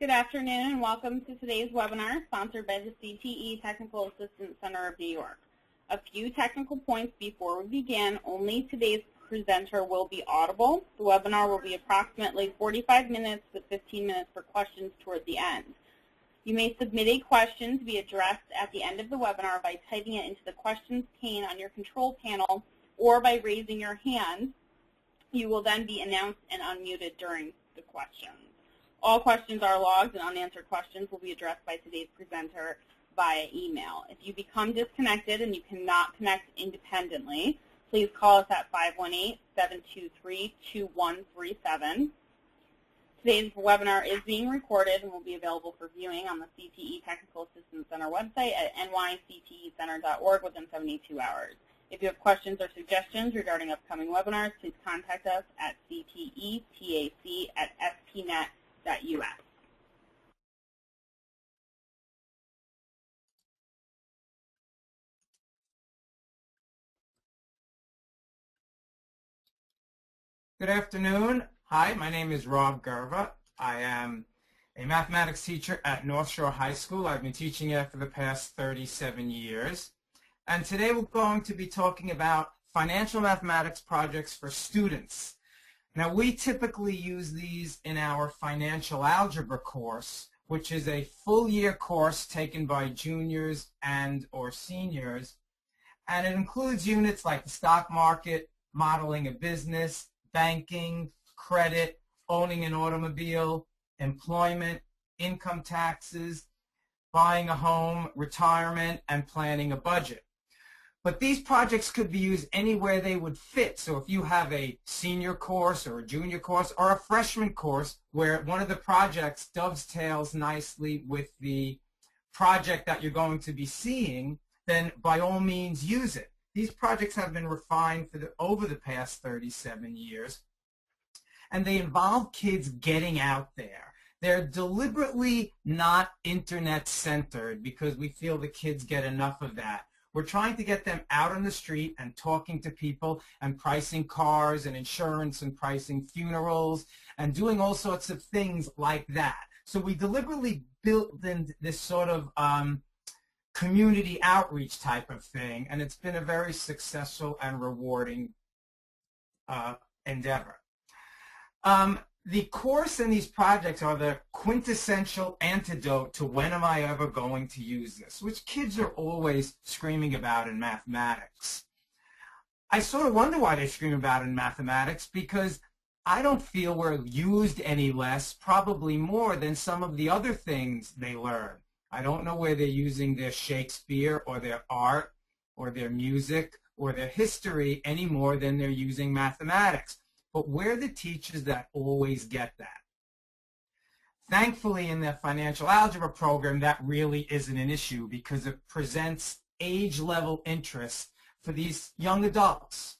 Good afternoon and welcome to today's webinar sponsored by the CTE Technical Assistance Center of New York. A few technical points before we begin. Only today's presenter will be audible. The webinar will be approximately 45 minutes with 15 minutes for questions toward the end. You may submit a question to be addressed at the end of the webinar by typing it into the questions pane on your control panel or by raising your hand. You will then be announced and unmuted during the questions. All questions are logged, and unanswered questions will be addressed by today's presenter via email. If you become disconnected and you cannot connect independently, please call us at 518-723-2137. Today's webinar is being recorded and will be available for viewing on the CTE Technical Assistance Center website at nyctecenter.org within 72 hours. If you have questions or suggestions regarding upcoming webinars, please contact us at ctetac@spnet.us. Good afternoon. Hi, my name is Rob Gerver. I am a mathematics teacher at North Shore High School. I've been teaching here for the past 37 years. And today we're going to be talking about financial mathematics projects for students. Now, we typically use these in our financial algebra course, which is a full-year course taken by juniors and or seniors. And it includes units like the stock market, modeling a business, banking, credit, owning an automobile, employment, income taxes, buying a home, retirement, and planning a budget. But these projects could be used anywhere they would fit. So if you have a senior course or a junior course or a freshman course where one of the projects dovetails nicely with the project that you're going to be seeing, then by all means use it. These projects have been refined over the past 37 years, and they involve kids getting out there. They're deliberately not internet-centered because we feel the kids get enough of that. We're trying to get them out on the street and talking to people and pricing cars and insurance and pricing funerals and doing all sorts of things like that. So we deliberately built in this sort of community outreach type of thing, and it's been a very successful and rewarding endeavor. The course and these projects are the quintessential antidote to when am I ever going to use this, which kids are always screaming about in mathematics. I sort of wonder why they scream about it in mathematics, because I don't feel we're used any less, probably more than some of the other things they learn. I don't know where they're using their Shakespeare or their art or their music or their history any more than they're using mathematics. But we're the teachers that always get that. Thankfully, in the financial algebra program, that really isn't an issue because it presents age-level interest for these young adults.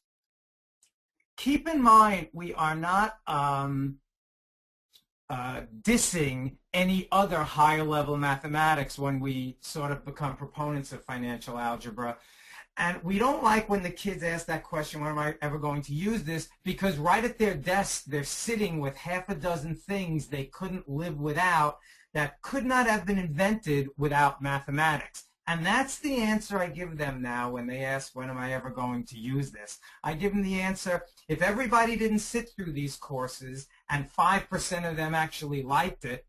Keep in mind, we are not dissing any other higher-level mathematics when we sort of become proponents of financial algebra. And we don't like when the kids ask that question, when am I ever going to use this? Because right at their desk, they're sitting with half a dozen things they couldn't live without that could not have been invented without mathematics. And that's the answer I give them now when they ask, when am I ever going to use this? I give them the answer, if everybody didn't sit through these courses and 5% of them actually liked it,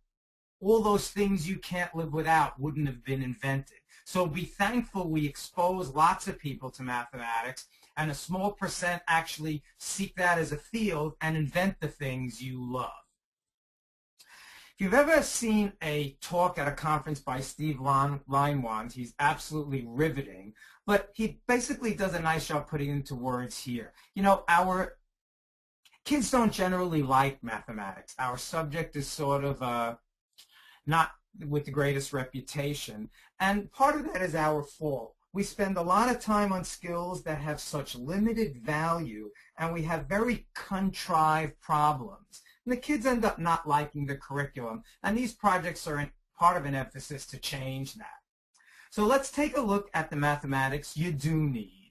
all those things you can't live without wouldn't have been invented. So be thankful we expose lots of people to mathematics, and a small percent actually seek that as a field and invent the things you love. If you've ever seen a talk at a conference by Steve Leinwand, he's absolutely riveting, but he basically does a nice job putting into words here. You know, our kids don't generally like mathematics. Our subject is sort of not with the greatest reputation, and part of that is our fault. We spend a lot of time on skills that have such limited value, and we have very contrived problems. And the kids end up not liking the curriculum, and these projects are part of an emphasis to change that. So let's take a look at the mathematics you do need.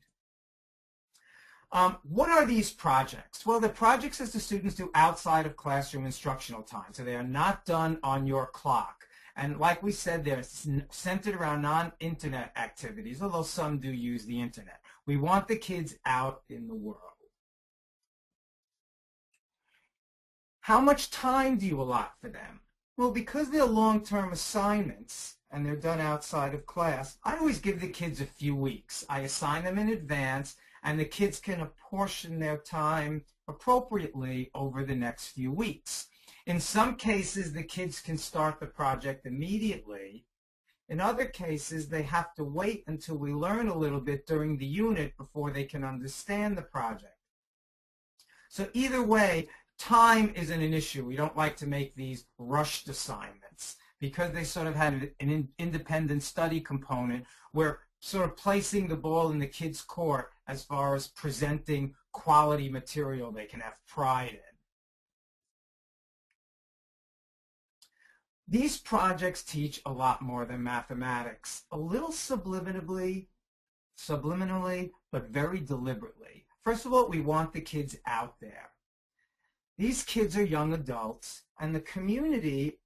What are these projects? Well, the projects that the students do outside of classroom instructional time, so they are not done on your clock. And like we said, they're centered around non-internet activities, although some do use the internet. We want the kids out in the world. How much time do you allot for them? Well, because they're long-term assignments and they're done outside of class, I always give the kids a few weeks. I assign them in advance, and the kids can apportion their time appropriately over the next few weeks. In some cases, the kids can start the project immediately. In other cases, they have to wait until we learn a little bit during the unit before they can understand the project. So either way, time isn't an issue. We don't like to make these rushed assignments because they sort of have an independent study component. We're sort of placing the ball in the kids' court as far as presenting quality material they can have pride in. These projects teach a lot more than mathematics, a little subliminally, but very deliberately. First of all, we want the kids out there. These kids are young adults, and the community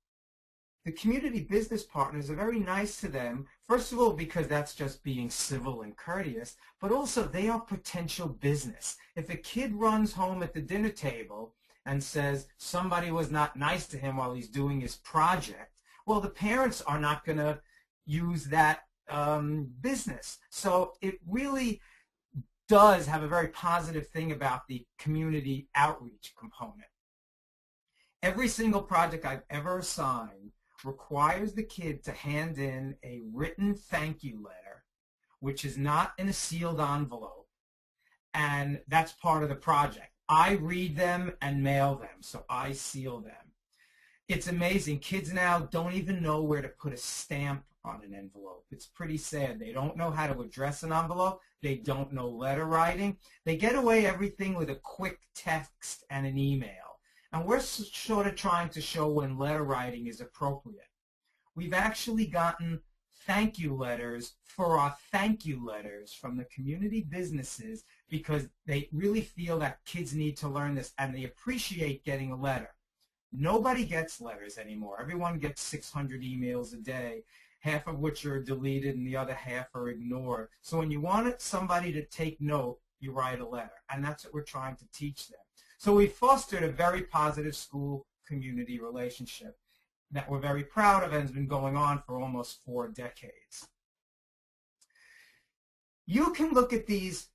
business partners are very nice to them, first of all because that's just being civil and courteous, but also they are potential business. If a kid runs home at the dinner table and says somebody was not nice to him while he's doing his project, well, the parents are not going to use that business. So it really does have a very positive thing about the community outreach component. Every single project I've ever assigned requires the kid to hand in a written thank you letter, which is not in a sealed envelope, and that's part of the project. I read them and mail them, so I seal them. It's amazing. Kids now don't even know where to put a stamp on an envelope. It's pretty sad. They don't know how to address an envelope. They don't know letter writing. They get away everything with a quick text and an email. And we're sort of trying to show when letter writing is appropriate. We've actually gotten thank you letters for our thank you letters from the community businesses because they really feel that kids need to learn this and they appreciate getting a letter. Nobody gets letters anymore. Everyone gets 600 emails a day, half of which are deleted and the other half are ignored. So when you want somebody to take note, you write a letter, and that's what we're trying to teach them. So we fostered a very positive school-community relationship that we're very proud of and has been going on for almost 4 decades. You can look at these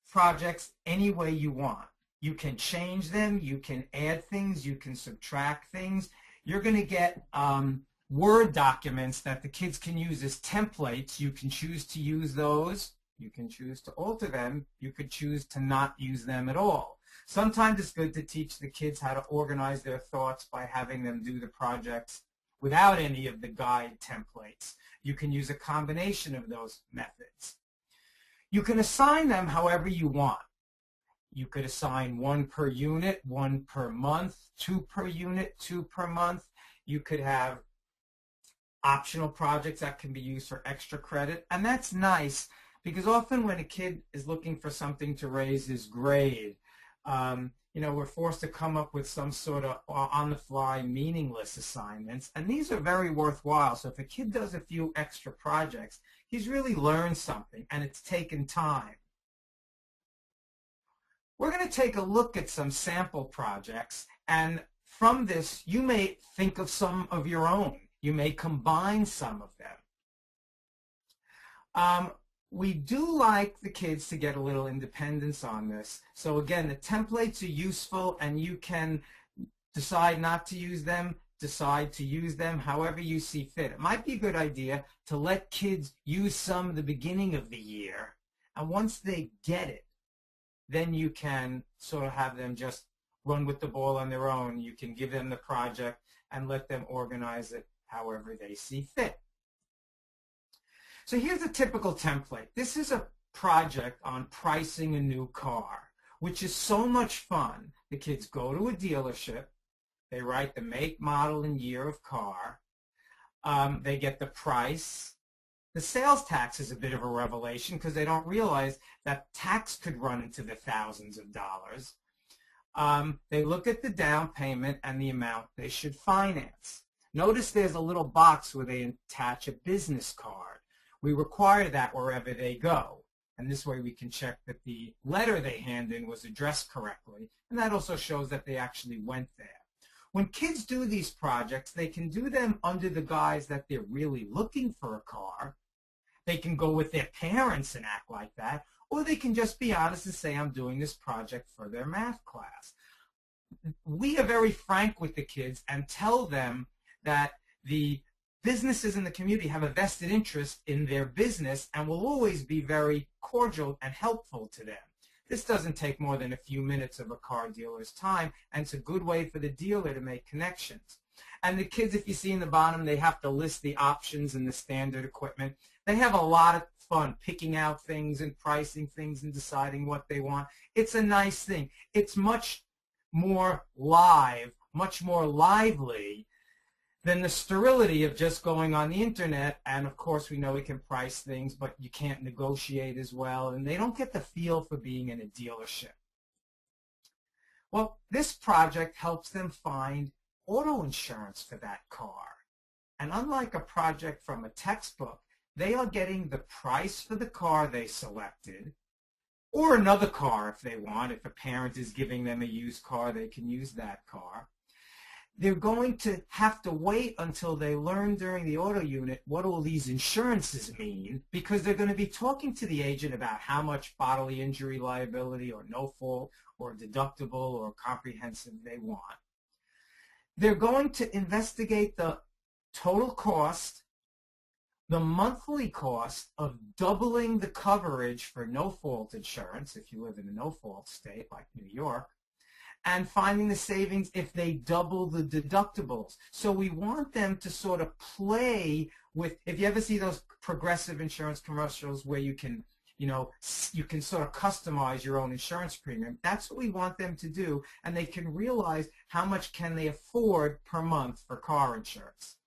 projects any way you want. You can change them, you can add things, you can subtract things. You're going to get Word documents that the kids can use as templates. You can choose to use those. You can choose to alter them. You could choose to not use them at all. Sometimes it's good to teach the kids how to organize their thoughts by having them do the projects without any of the guide templates. You can use a combination of those methods. You can assign them however you want. You could assign 1 per unit, 1 per month, 2 per unit, 2 per month. You could have optional projects that can be used for extra credit, and that's nice because often when a kid is looking for something to raise his grade, we're forced to come up with some sort of on-the-fly, meaningless assignments, and these are very worthwhile. So if a kid does a few extra projects, he's really learned something, and it's taken time. We're going to take a look at some sample projects, and from this, you may think of some of your own. You may combine some of them. We do like the kids to get a little independence on this. So again, the templates are useful, and you can decide not to use them, decide to use them however you see fit. It might be a good idea to let kids use some at the beginning of the year, and once they get it, then you can sort of have them just run with the ball on their own. You can give them the project and let them organize it however they see fit. So here's a typical template. This is a project on pricing a new car, which is so much fun. The kids go to a dealership, they write the make, model, and year of car, they get the price, The sales tax is a bit of a revelation because they don't realize that tax could run into the thousands of dollars. They look at the down payment and the amount they should finance. Notice there's a little box where they attach a business card. We require that wherever they go. And this way we can check that the letter they hand in was addressed correctly. And that also shows that they actually went there. When kids do these projects, they can do them under the guise that they're really looking for a car. They can go with their parents and act like that. Or they can just be honest and say, I'm doing this project for their math class. We are very frank with the kids and tell them that the businesses in the community have a vested interest in their business and will always be very cordial and helpful to them. This doesn't take more than a few minutes of a car dealer's time, and it's a good way for the dealer to make connections. And the kids, if you see in the bottom, they have to list the options and the standard equipment. They have a lot of fun picking out things and pricing things and deciding what they want. It's a nice thing. It's much more live, much more lively than the sterility of just going on the internet. And of course we know we can price things, but you can't negotiate as well, and they don't get the feel for being in a dealership. Well, this project helps them find auto insurance for that car. And unlike a project from a textbook, they are getting the price for the car they selected, or another car if they want. If a parent is giving them a used car, they can use that car. They're going to have to wait until they learn during the auto unit what all these insurances mean, because they're going to be talking to the agent about how much bodily injury liability or no fault or deductible or comprehensive they want. They're going to investigate the total cost, the monthly cost of doubling the coverage for no-fault insurance if you live in a no-fault state like New York, and finding the savings if they double the deductibles. So we want them to sort of play with, if you ever see those Progressive insurance commercials where you can, you can sort of customize your own insurance premium. That's what we want them to do, and they can realize how much can they afford per month for car insurance.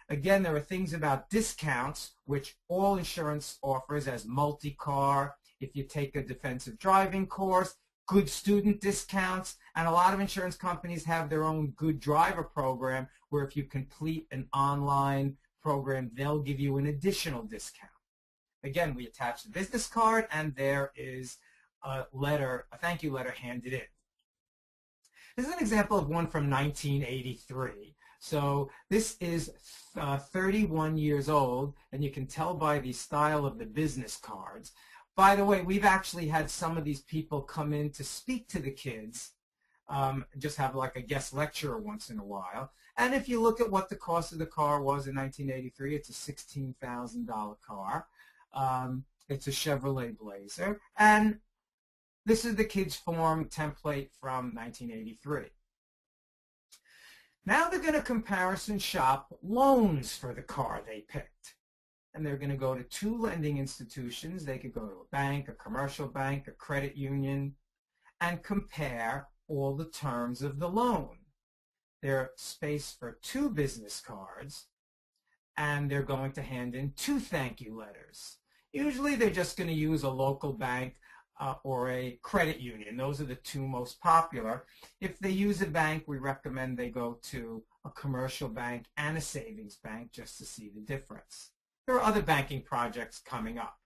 Again, there are things about discounts, which all insurance offers as multi-car, if you take a defensive driving course, good student discounts, and a lot of insurance companies have their own good driver program where if you complete an online program, they'll give you an additional discount. Again, we attach the business card, and there is a thank you letter handed in. This is an example of one from 1983. So this is 31 years old, and you can tell by the style of the business cards. By the way, we've actually had some of these people come in to speak to the kids, just have like a guest lecturer once in a while. And if you look at what the cost of the car was in 1983, it's a $16,000 car. It's a Chevrolet Blazer. And this is the kids' form template from 1983. Now they're going to comparison shop loans for the car they picked. And they're going to go to two lending institutions. They could go to a bank, a commercial bank, a credit union, and compare all the terms of the loan. There's space for two business cards, and they're going to hand in two thank you letters. Usually they're just going to use a local bank or a credit union. Those are the two most popular. If they use a bank, we recommend they go to a commercial bank and a savings bank just to see the difference. There are other banking projects coming up.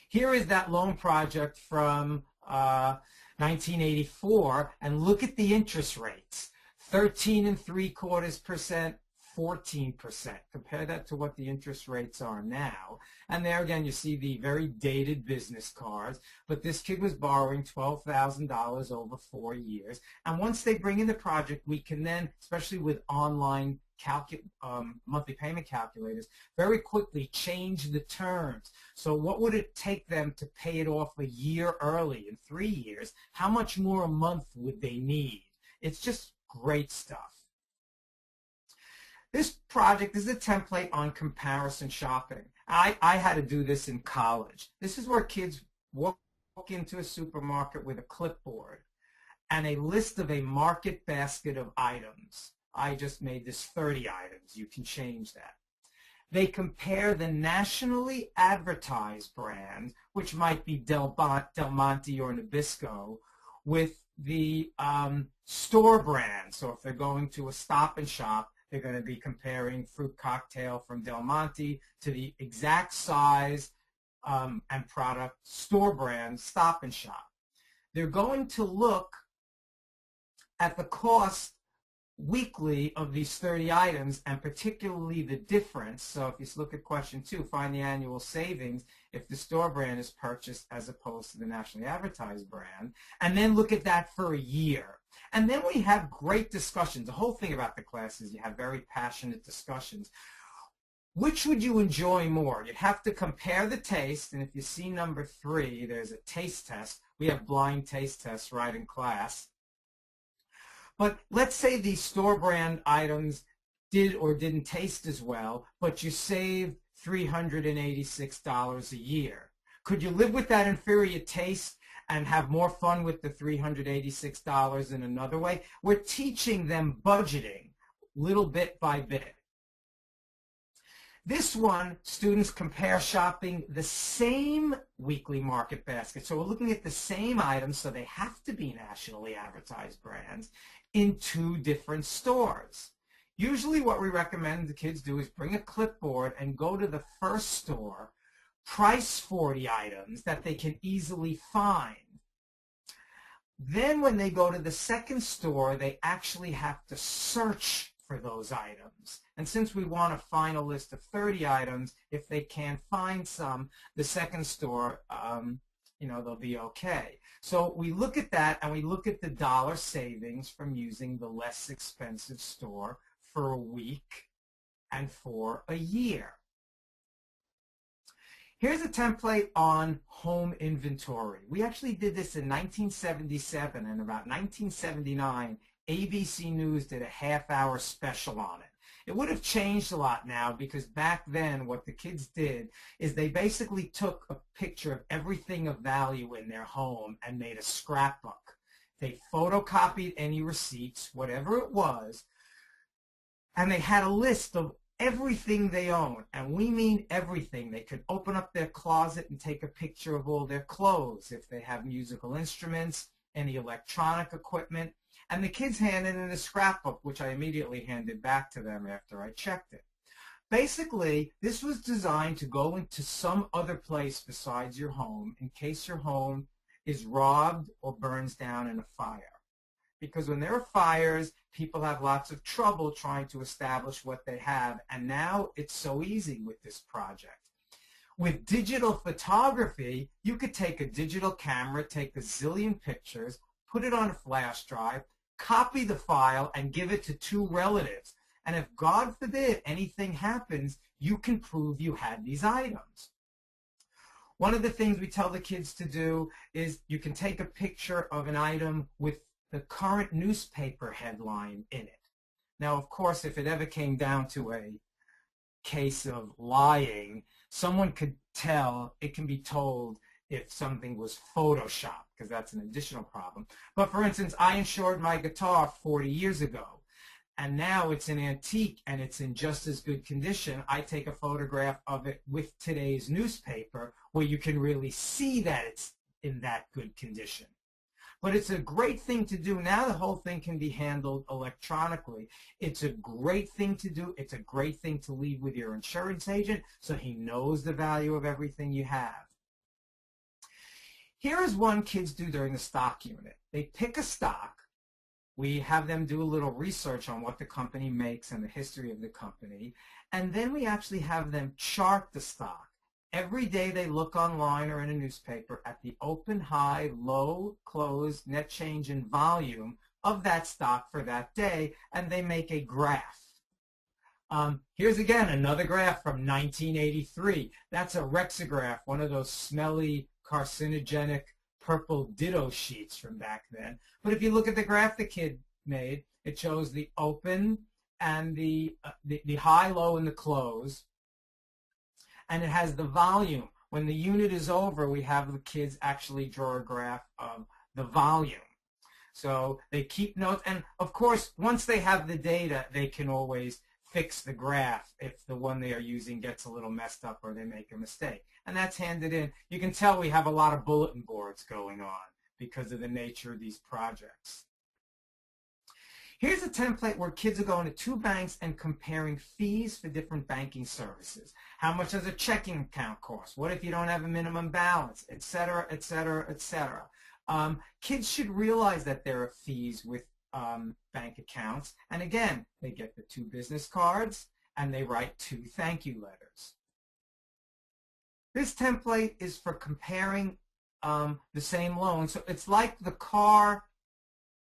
Here is that loan project from 1984, and look at the interest rates. 13.75%, 14%. Compare that to what the interest rates are now. And there again, you see the very dated business cards. But this kid was borrowing $12,000 over 4 years. And once they bring in the project, we can then, especially with online monthly payment calculators, very quickly change the terms. So what would it take them to pay it off a year early in 3 years? How much more a month would they need? It's just great stuff. This project is a template on comparison shopping. I had to do this in college. This is where kids walk into a supermarket with a clipboard and a list of a market basket of items. I just made this 30 items. You can change that. They compare the nationally advertised brand, which might be Del Monte or Nabisco, with the store brand. So if they're going to a Stop and Shop, they're going to be comparing fruit cocktail from Del Monte to the exact size and product store brand Stop and Shop. They're going to look at the cost weekly of these 30 items, and particularly the difference. So if you look at question 2, find the annual savings if the store brand is purchased as opposed to the nationally advertised brand, and then look at that for a year. And then we have great discussions. The whole thing about the class is you have very passionate discussions. Which would you enjoy more? You'd have to compare the taste, and if you see number 3, there's a taste test. We have blind taste tests right in class. But let's say these store brand items did or didn't taste as well, but you saved $386 a year. Could you live with that inferior taste and have more fun with the $386 in another way? We're teaching them budgeting little bit by bit. This one, students compare shopping the same weekly market basket. So we're looking at the same items, so they have to be nationally advertised brands, in 2 different stores. Usually what we recommend the kids do is bring a clipboard and go to the first store, price 40 items that they can easily find. Then when they go to the second store, they actually have to search for those items. And since we want a final list of 30 items, if they can't find some, the second store, they'll be okay. So we look at that, and we look at the dollar savings from using the less expensive store for a week and for a year. Here's a template on home inventory. We actually did this in 1977, and about 1979, ABC News did a half-hour special on it. It would have changed a lot now, because back then what the kids did is they basically took a picture of everything of value in their home and made a scrapbook. They photocopied any receipts, whatever it was, and they had a list of everything they own, and we mean everything. They could open up their closet and take a picture of all their clothes, if they have musical instruments, any electronic equipment. And the kids handed in a scrapbook, which I immediately handed back to them after I checked it. Basically, this was designed to go into some other place besides your home in case your home is robbed or burns down in a fire. Because when there are fires, people have lots of trouble trying to establish what they have, and now it's so easy with this project. With digital photography, you could take a digital camera, take a zillion pictures, put it on a flash drive, copy the file, and give it to 2 relatives. And if, God forbid, anything happens, you can prove you had these items. One of the things we tell the kids to do is you can take a picture of an item with the current newspaper headline in it. Now, of course, if it ever came down to a case of lying, someone could tell, it can be told if something was photoshopped, because that's an additional problem. But for instance, I insured my guitar 40 years ago, and now it's an antique and it's in just as good condition. I take a photograph of it with today's newspaper where you can really see that it's in that good condition. But it's a great thing to do. Now the whole thing can be handled electronically. It's a great thing to do. It's a great thing to leave with your insurance agent so he knows the value of everything you have. Here is one kids do during the stock unit. They pick a stock. We have them do a little research on what the company makes and the history of the company. And then we actually have them chart the stock. Every day they look online or in a newspaper at the open, high, low, close, net change, and volume of that stock for that day, and they make a graph. Here's again another graph from 1983. That's a Rexograph, one of those smelly, carcinogenic purple ditto sheets from back then. But if you look at the graph the kid made, it shows the open and the high, low, and the close. And it has the volume. When the unit is over, we have the kids actually draw a graph of the volume. So they keep notes. And of course, once they have the data, they can always fix the graph if the one they are using gets a little messed up or they make a mistake. And that's handed in. You can tell we have a lot of bulletin boards going on because of the nature of these projects. Here's a template where kids are going to two banks and comparing fees for different banking services. How much does a checking account cost? What if you don't have a minimum balance? Et cetera, et cetera, et cetera. Kids should realize that there are fees with bank accounts. And again, they get the two business cards and they write two thank you letters. This template is for comparing the same loan. So it's like the car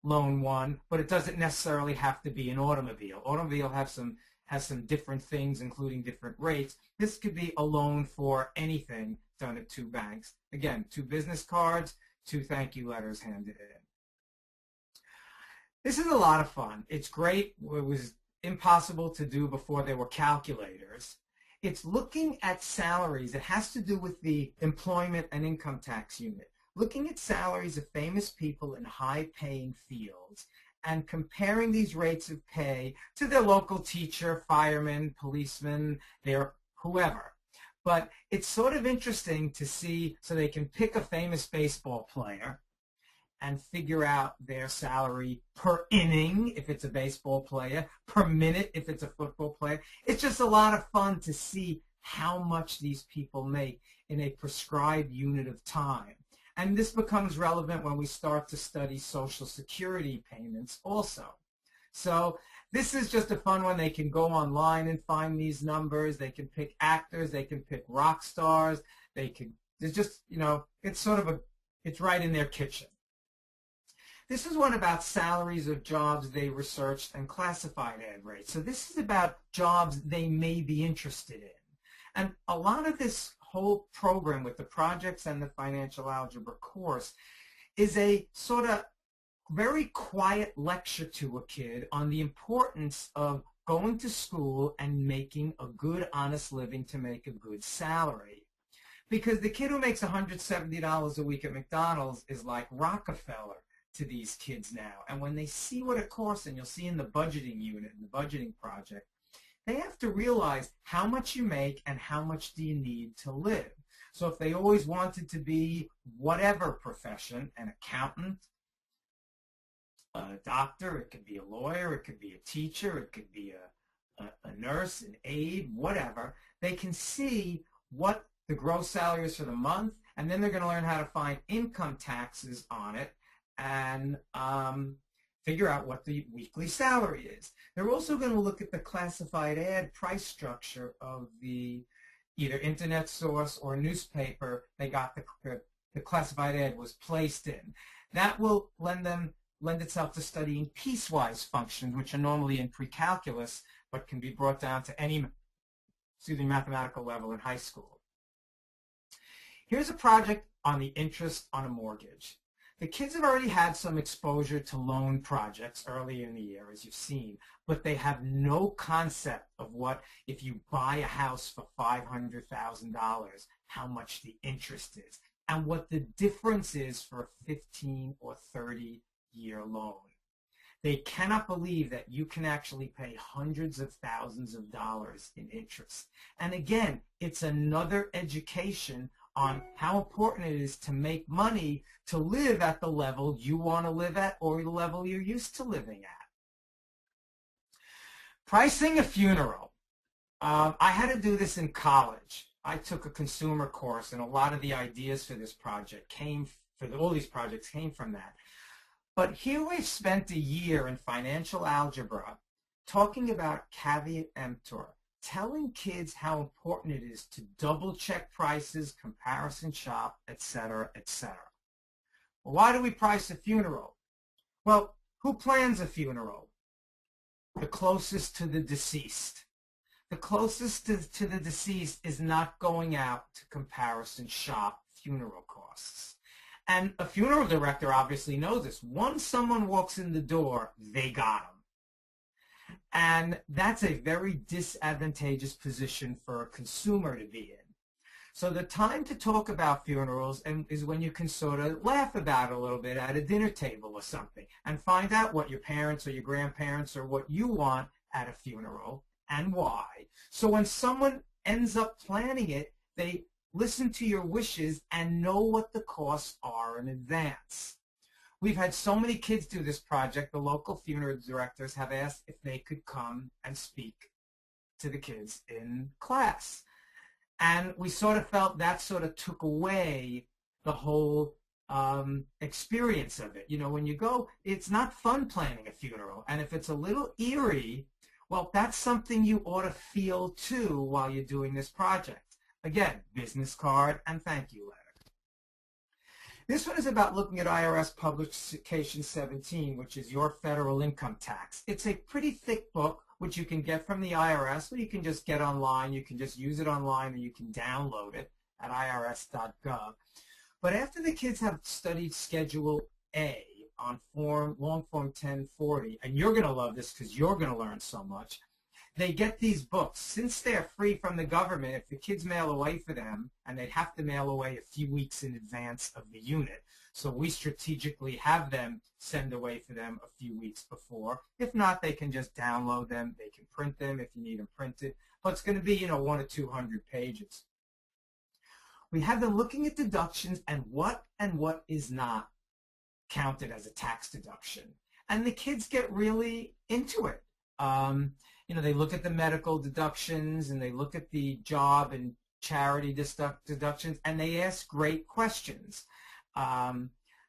loan one, but it doesn't necessarily have to be an automobile. Automobile has some different things, including different rates. This could be a loan for anything done at two banks. Again, two business cards, two thank you letters handed in. This is a lot of fun. It's great. It was impossible to do before there were calculators. It's looking at salaries. It has to do with the employment and income tax unit. Looking at salaries of famous people in high-paying fields and comparing these rates of pay to their local teacher, fireman, policeman, their whoever. But it's sort of interesting to see, so they can pick a famous baseball player and figure out their salary per inning if it's a baseball player, per minute if it's a football player. It's just a lot of fun to see how much these people make in a prescribed unit of time. And this becomes relevant when we start to study Social Security payments also. So this is just a fun one. They can go online and find these numbers. They can pick actors. They can pick rock stars. It's just, it's sort of it's right in their kitchen. This is one about salaries of jobs they researched and classified ad rates. So this is about jobs they may be interested in. And a lot of this whole program with the projects and the financial algebra course is a sort of very quiet lecture to a kid on the importance of going to school and making a good, honest living to make a good salary. Because the kid who makes $170 a week at McDonald's is like Rockefeller to these kids now. And when they see what it costs, and you'll see in the budgeting unit, in the budgeting project, they have to realize how much you make and how much do you need to live. So if they always wanted to be whatever profession, an accountant, a doctor, it could be a lawyer, it could be a teacher, it could be a nurse, an aide, whatever, they can see what the gross salary is for the month, and then they're going to learn how to find income taxes on it and figure out what the weekly salary is. They're also going to look at the classified ad price structure of the either internet source or newspaper they got the classified ad was placed in. That will lend itself to studying piecewise functions, which are normally in PreCalculus, but can be brought down to any mathematical level in high school. Here's a project on the interest on a mortgage. The kids have already had some exposure to loan projects early in the year, as you've seen, but they have no concept of what, if you buy a house for $500,000, how much the interest is, and what the difference is for a 15 or 30-year loan. They cannot believe that you can actually pay hundreds of thousands of dollars in interest. And again, it's another education on how important it is to make money to live at the level you want to live at or the level you're used to living at. Pricing a funeral. I had to do this in college. I took a consumer course, and a lot of the ideas for this project all these projects came from that. But here we've spent a year in financial algebra talking about caveat emptor, telling kids how important it is to double-check prices, comparison shop, etc., etc. Well, why do we price a funeral? Well, who plans a funeral? The closest to the deceased. The closest to the deceased is not going out to comparison shop funeral costs. And a funeral director obviously knows this. Once someone walks in the door, they got them. And that's a very disadvantageous position for a consumer to be in. So the time to talk about funerals is when you can sort of laugh about it a little bit at a dinner table or something and find out what your parents or your grandparents or what you want at a funeral and why. So when someone ends up planning it, they listen to your wishes and know what the costs are in advance. We've had so many kids do this project, the local funeral directors have asked if they could come and speak to the kids in class. And we sort of felt that sort of took away the whole experience of it. You know, when you go, it's not fun planning a funeral. And if it's a little eerie, well, that's something you ought to feel too while you're doing this project. Again, business card and thank you letter. This one is about looking at IRS Publication 17, which is your federal income tax. It's a pretty thick book, which you can get from the IRS, or you can just get online. You can just use it online, or you can download it at irs.gov. But after the kids have studied Schedule A on long form 1040, and you're going to love this because you're going to learn so much, they get these books. Since they're free from the government, if the kids mail away for them, and they'd have to mail away a few weeks in advance of the unit, so we strategically have them send away for them a few weeks before. If not, they can just download them. They can print them if you need them printed. But it's going to be, 1 or 200 pages. We have them looking at deductions and what is not counted as a tax deduction. And the kids get really into it. They look at the medical deductions and they look at the job and charity deductions, and they ask great questions.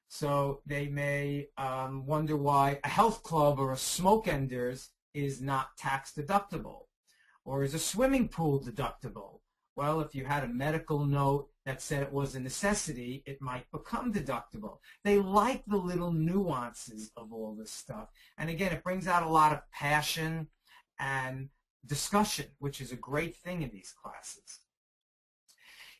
So they may wonder why a health club or a smoke enders is not tax deductible, or is a swimming pool deductible? Well, if you had a medical note that said it was a necessity, it might become deductible. They like the little nuances of all this stuff. And again, it brings out a lot of passion and discussion, which is a great thing in these classes.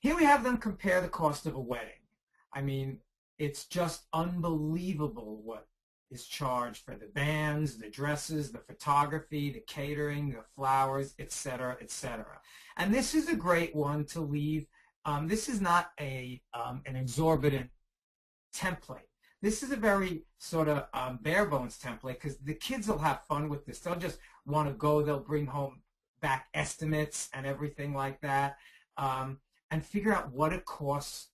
Here we have them compare the cost of a wedding. I mean, it's just unbelievable what is charged for the bands, the dresses, the photography, the catering, the flowers, etc., etc. And this is a great one to leave. This is not an exorbitant template. This is a very sort of bare bones template because the kids will have fun with this. They'll just want to go. They'll bring home back estimates and everything like that, and figure out what it costs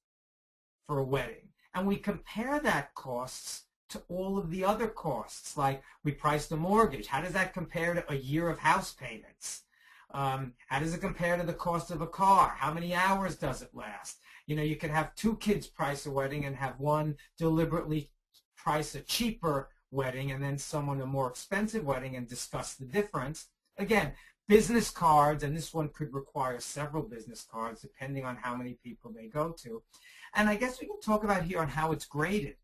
for a wedding. And we compare that costs to all of the other costs, like we priced a mortgage. How does that compare to a year of house payments? How does it compare to the cost of a car? How many hours does it last? You could have two kids price a wedding and have one deliberately price a cheaper wedding and then someone a more expensive wedding and discuss the difference. Again, business cards, and this one could require several business cards depending on how many people they go to. And I guess we can talk about here on how it's graded.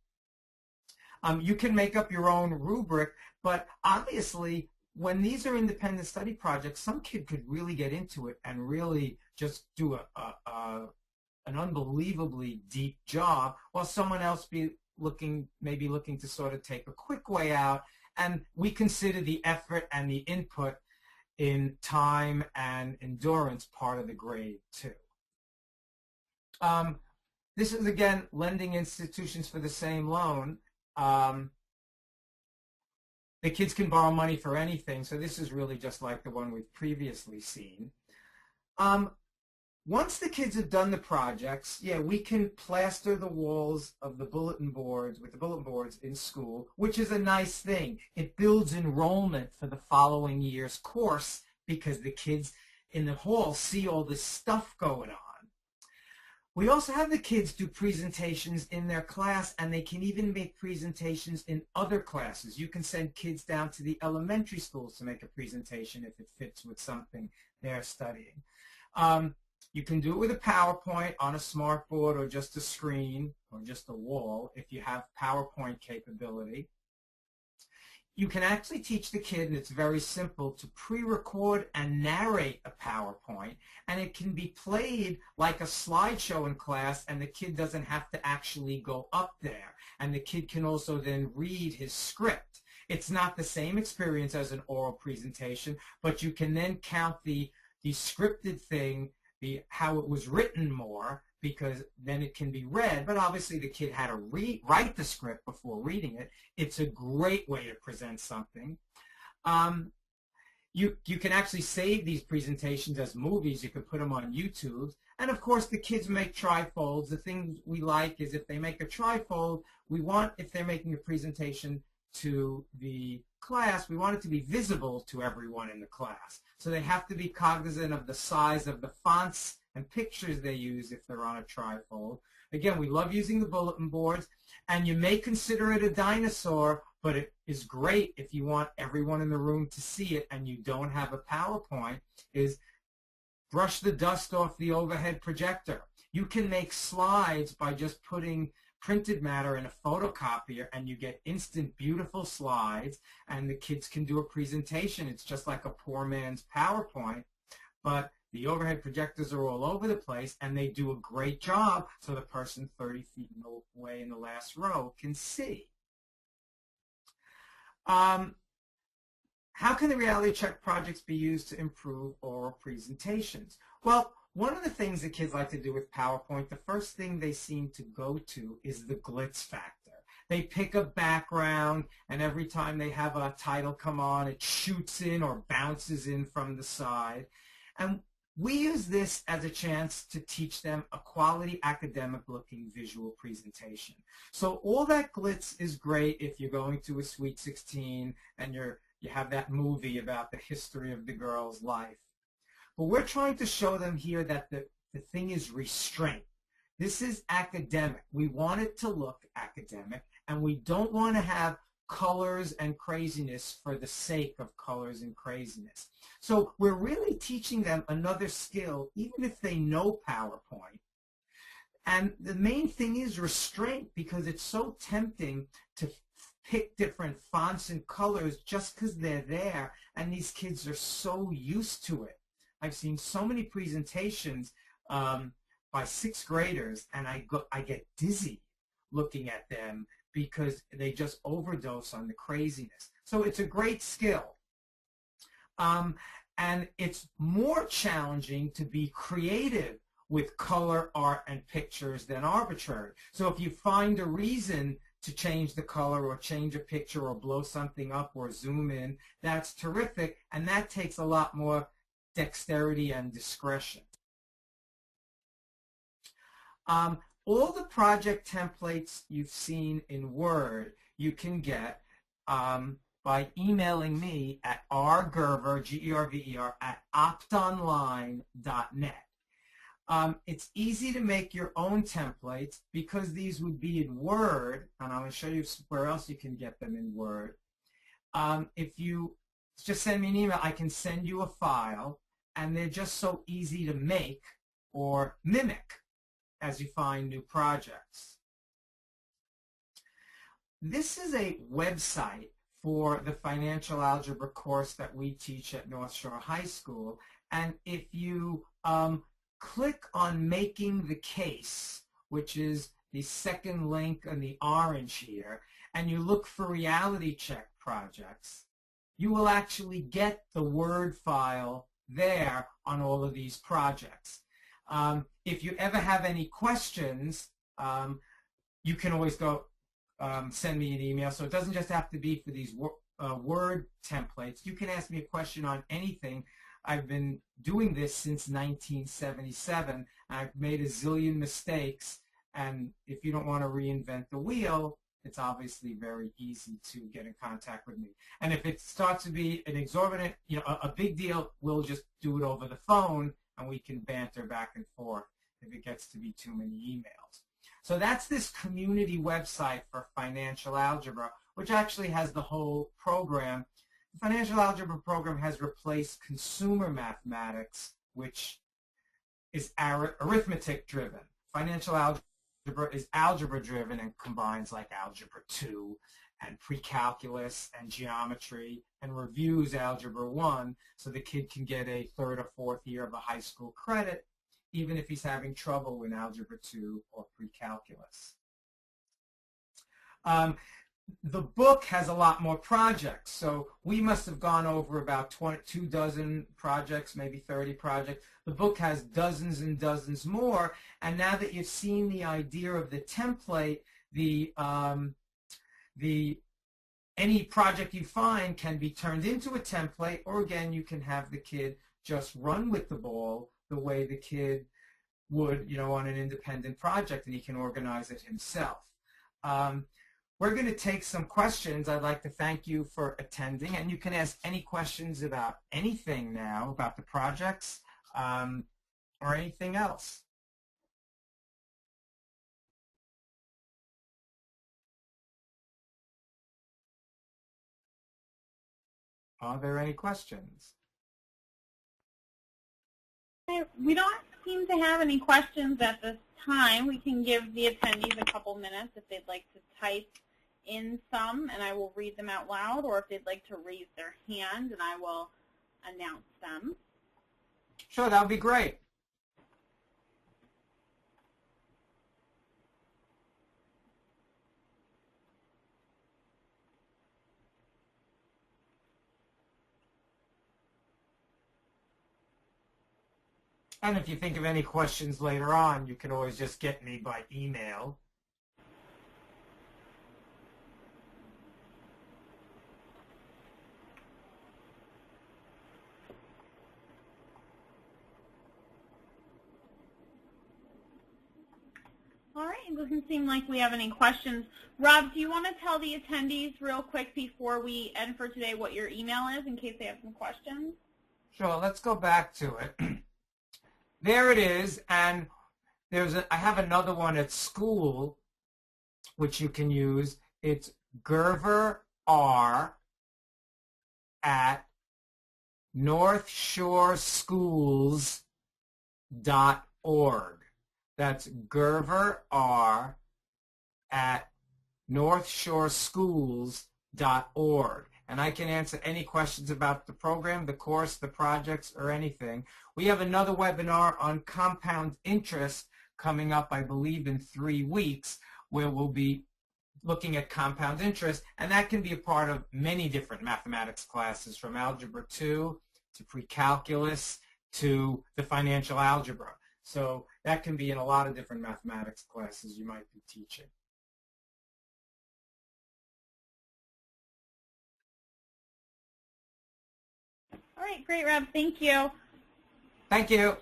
You can make up your own rubric, but obviously when these are independent study projects, some kid could really get into it and really just do an unbelievably deep job, while someone else maybe looking to sort of take a quick way out. And we consider the effort and the input in time and endurance part of the grade too. This is, again, lending institutions for the same loan. The kids can borrow money for anything, so this is really just like the one we've previously seen. Once the kids have done the projects, yeah, we can plaster the walls of the bulletin boards with the bulletin boards in school, which is a nice thing. It builds enrollment for the following year's course because the kids in the hall see all this stuff going on. We also have the kids do presentations in their class, and they can even make presentations in other classes. You can send kids down to the elementary schools to make a presentation if it fits with something they're studying. You can do it with a PowerPoint on a smartboard or just a screen or just a wall if you have PowerPoint capability. You can actually teach the kid, and it's very simple, to pre-record and narrate a PowerPoint, and it can be played like a slideshow in class, and the kid doesn't have to actually go up there. And the kid can also then read his script. It's not the same experience as an oral presentation, but you can then count the scripted thing, how it was written more, because then it can be read. But obviously the kid had to write the script before reading it. It's a great way to present something. You can actually save these presentations as movies. You can put them on YouTube. And of course, the kids make trifolds. The thing we like is if they make a trifold, we want, if they're making a presentation to the class, we want it to be visible to everyone in the class. So they have to be cognizant of the size of the fonts and pictures they use if they're on a trifold. Again, we love using the bulletin boards, and you may consider it a dinosaur, but it is great if you want everyone in the room to see it and you don't have a PowerPoint, is brush the dust off the overhead projector. You can make slides by just putting printed matter in a photocopier, and you get instant beautiful slides, and the kids can do a presentation. It's just like a poor man's PowerPoint, but the overhead projectors are all over the place, and they do a great job so the person 30 feet away in the last row can see. How can the reality check projects be used to improve oral presentations? Well, one of the things that kids like to do with PowerPoint, the first thing they seem to go to is the glitz factor. They pick a background, and every time they have a title come on, it shoots in or bounces in from the side. And we use this as a chance to teach them a quality academic-looking visual presentation. So all that glitz is great if you're going to a Sweet 16 and you have that movie about the history of the girl's life. But we're trying to show them here that the thing is restraint. This is academic. We want it to look academic, and we don't want to have colors and craziness for the sake of colors and craziness. So we're really teaching them another skill, even if they know PowerPoint. And the main thing is restraint, because it's so tempting to pick different fonts and colors just because they're there, and these kids are so used to it. I've seen so many presentations by sixth graders, and I get dizzy looking at them because they just overdose on the craziness. So it's a great skill. And it's more challenging to be creative with color, art, and pictures than arbitrary. So if you find a reason to change the color or change a picture or blow something up or zoom in, that's terrific, and that takes a lot more dexterity and discretion. All the project templates you've seen in Word you can get by emailing me at rgerver, G-E-R-V-E-R, at optonline.net. It's easy to make your own templates because these would be in Word, and I'm going to show you where else you can get them in Word. If you just send me an email, I can send you a file, and they're just so easy to make or mimic as you find new projects. This is a website for the financial algebra course that we teach at North Shore High School, and if you click on Making the Case, which is the second link in the orange here, and you look for reality check projects, you will actually get the Word file there on all of these projects. If you ever have any questions, you can always go send me an email. So it doesn't just have to be for these Word templates. You can ask me a question on anything. I've been doing this since 1977. I've made a zillion mistakes, and if you don't want to reinvent the wheel, it's obviously very easy to get in contact with me. And if it starts to be an exorbitant, a big deal, we'll just do it over the phone, and we can banter back and forth if it gets to be too many emails. So that's this community website for financial algebra, which actually has the whole program. The financial algebra program has replaced consumer mathematics, which is arithmetic-driven. Financial algebra is algebra-driven and combines like Algebra 2 and PreCalculus and geometry and reviews Algebra 1 so the kid can get a third or fourth year of a high school credit even if he's having trouble in Algebra 2 or PreCalculus. The book has a lot more projects, so we must have gone over about 22 dozen projects, maybe 30 projects. The book has dozens and dozens more, and now that you've seen the idea of the template, the any project you find can be turned into a template, or again, you can have the kid just run with the ball the way the kid would, on an independent project, and he can organize it himself. We're going to take some questions. I'd like to thank you for attending, and you can ask any questions about anything now, about the projects or anything else. Are there any questions? We don't seem to have any questions at this time. We can give the attendees a couple minutes if they'd like to type in some, and I will read them out loud, or if they'd like to raise their hand, and I will announce them. Sure, that would be great. And if you think of any questions later on, you can always just get me by email. All right, it doesn't seem like we have any questions. Rob, do you want to tell the attendees real quick before we end for today what your email is in case they have some questions? Sure, let's go back to it. There it is, and I have another one at school which you can use. It's Gerver R at northshoreschools.org. That's Gerver R at northshoreschools.org. And I can answer any questions about the program, the course, the projects, or anything. We have another webinar on compound interest coming up, I believe, in 3 weeks, where we'll be looking at compound interest, and that can be a part of many different mathematics classes, from Algebra 2 to PreCalculus to the financial algebra. So that can be in a lot of different mathematics classes you might be teaching. All right, great, Rob. Thank you. Thank you.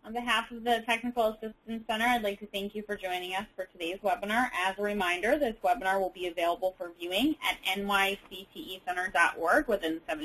On behalf of the Technical Assistance Center, I'd like to thank you for joining us for today's webinar. As a reminder, this webinar will be available for viewing at nyctecenter.org within 7